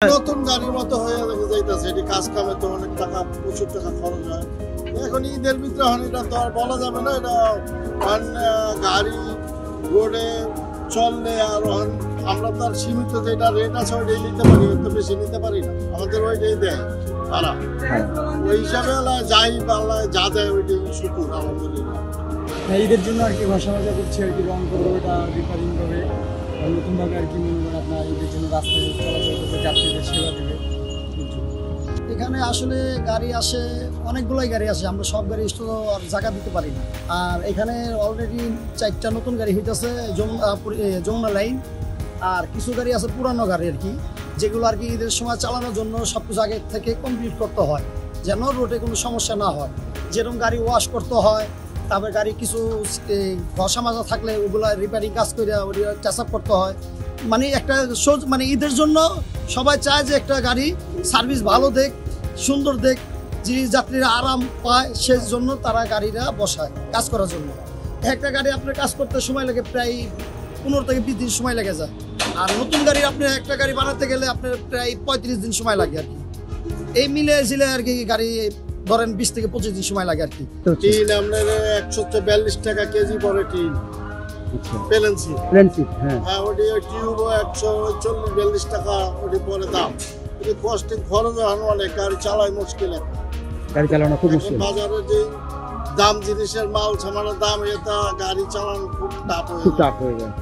নতুন গাড়ির মতো হয়ে যাইতেছে, এটি কাজ কামে তো অনেক টাকা, প্রচুর টাকা খরচ হয়। এখন ঈদের ভিতরে এটা তো আর বলা যাবে না, এটা গাড়ি রোডে চললে আর আমরা তো আর সীমিত যেটা রেট আছে ওইটাই নিতে পারি, ওই তো বেশি নিতে পারি না, আমাদের ওইটাই দেয় তারা। ওই হিসাবে যাই পাল্লা যা দেয় ওইটাই শুকুর আলহামদুলিল্লাহ। ঈদের জন্য আর কি ভাষা করছি আর কি, রং করবো, এটা রিপেয়ারিং করবে নতুনভাবে আর কি, মনে করেন আপনার ঈদের জন্য রাস্তায় চলাচল করবে, যাত্রীদের সেবা দেবে। এখানে আসলে গাড়ি আসে, অনেকগুলোই গাড়ি আসে, আমরা সব গাড়ি তো আর জায়গা দিতে পারি না। আর এখানে অলরেডি 4টা নতুন গাড়ি হইতেছে যমুনা লাইন, আর কিছু গাড়ি আছে পুরানো গাড়ি আর কি, যেগুলো আর কি ঈদের সময় চালানোর জন্য সব কিছু আগে থেকে কমপ্লিট করতে হয়, যেন রোডে কোনো সমস্যা না হয়। যেরকম গাড়ি ওয়াশ করতে হয়, তারপরে গাড়ি কিছু ঘষা মাজা থাকলে ওগুলো রিপেয়ারিং কাজ করে ওগুলো টাচ আপ করতে হয়। মানে একটা মানে ঈদের জন্য সবাই চায় যে একটা গাড়ি সার্ভিস ভালো দেখ, সুন্দর দেখ, যে যাত্রীরা আরাম পায়, সেই জন্য তারা গাড়িটা বসায় কাজ করার জন্য। একটা গাড়ি আপনার কাজ করতে সময় লাগে প্রায় 15 থেকে 20 দিন সময় লেগে যায়, আর নতুন গাড়ি আপনি একটা গাড়ি বানাতে গেলে আপনার প্রায় 35 দিন সময় লাগে আর কি। এই মিলে ঝিলে আর কি গাড়ি ধরেন 20 থেকে 25 দিন সময় লাগে আর কি। টিন আপনার 142 টাকা কেজি পরে টিন, হ্যাঁ ওটি টিউব 140-42 টাকা ওটি পরে দাম। কস্টিং খরচ এখন অনেক, গাড়ি চালাই মুশকিল, গাড়ি চালানো খুব মুশকিল। বাজারে যে দাম জিনিসের মাল সামানের দাম, এটা গাড়ি চালানো খুব টাফ হয়ে যায়।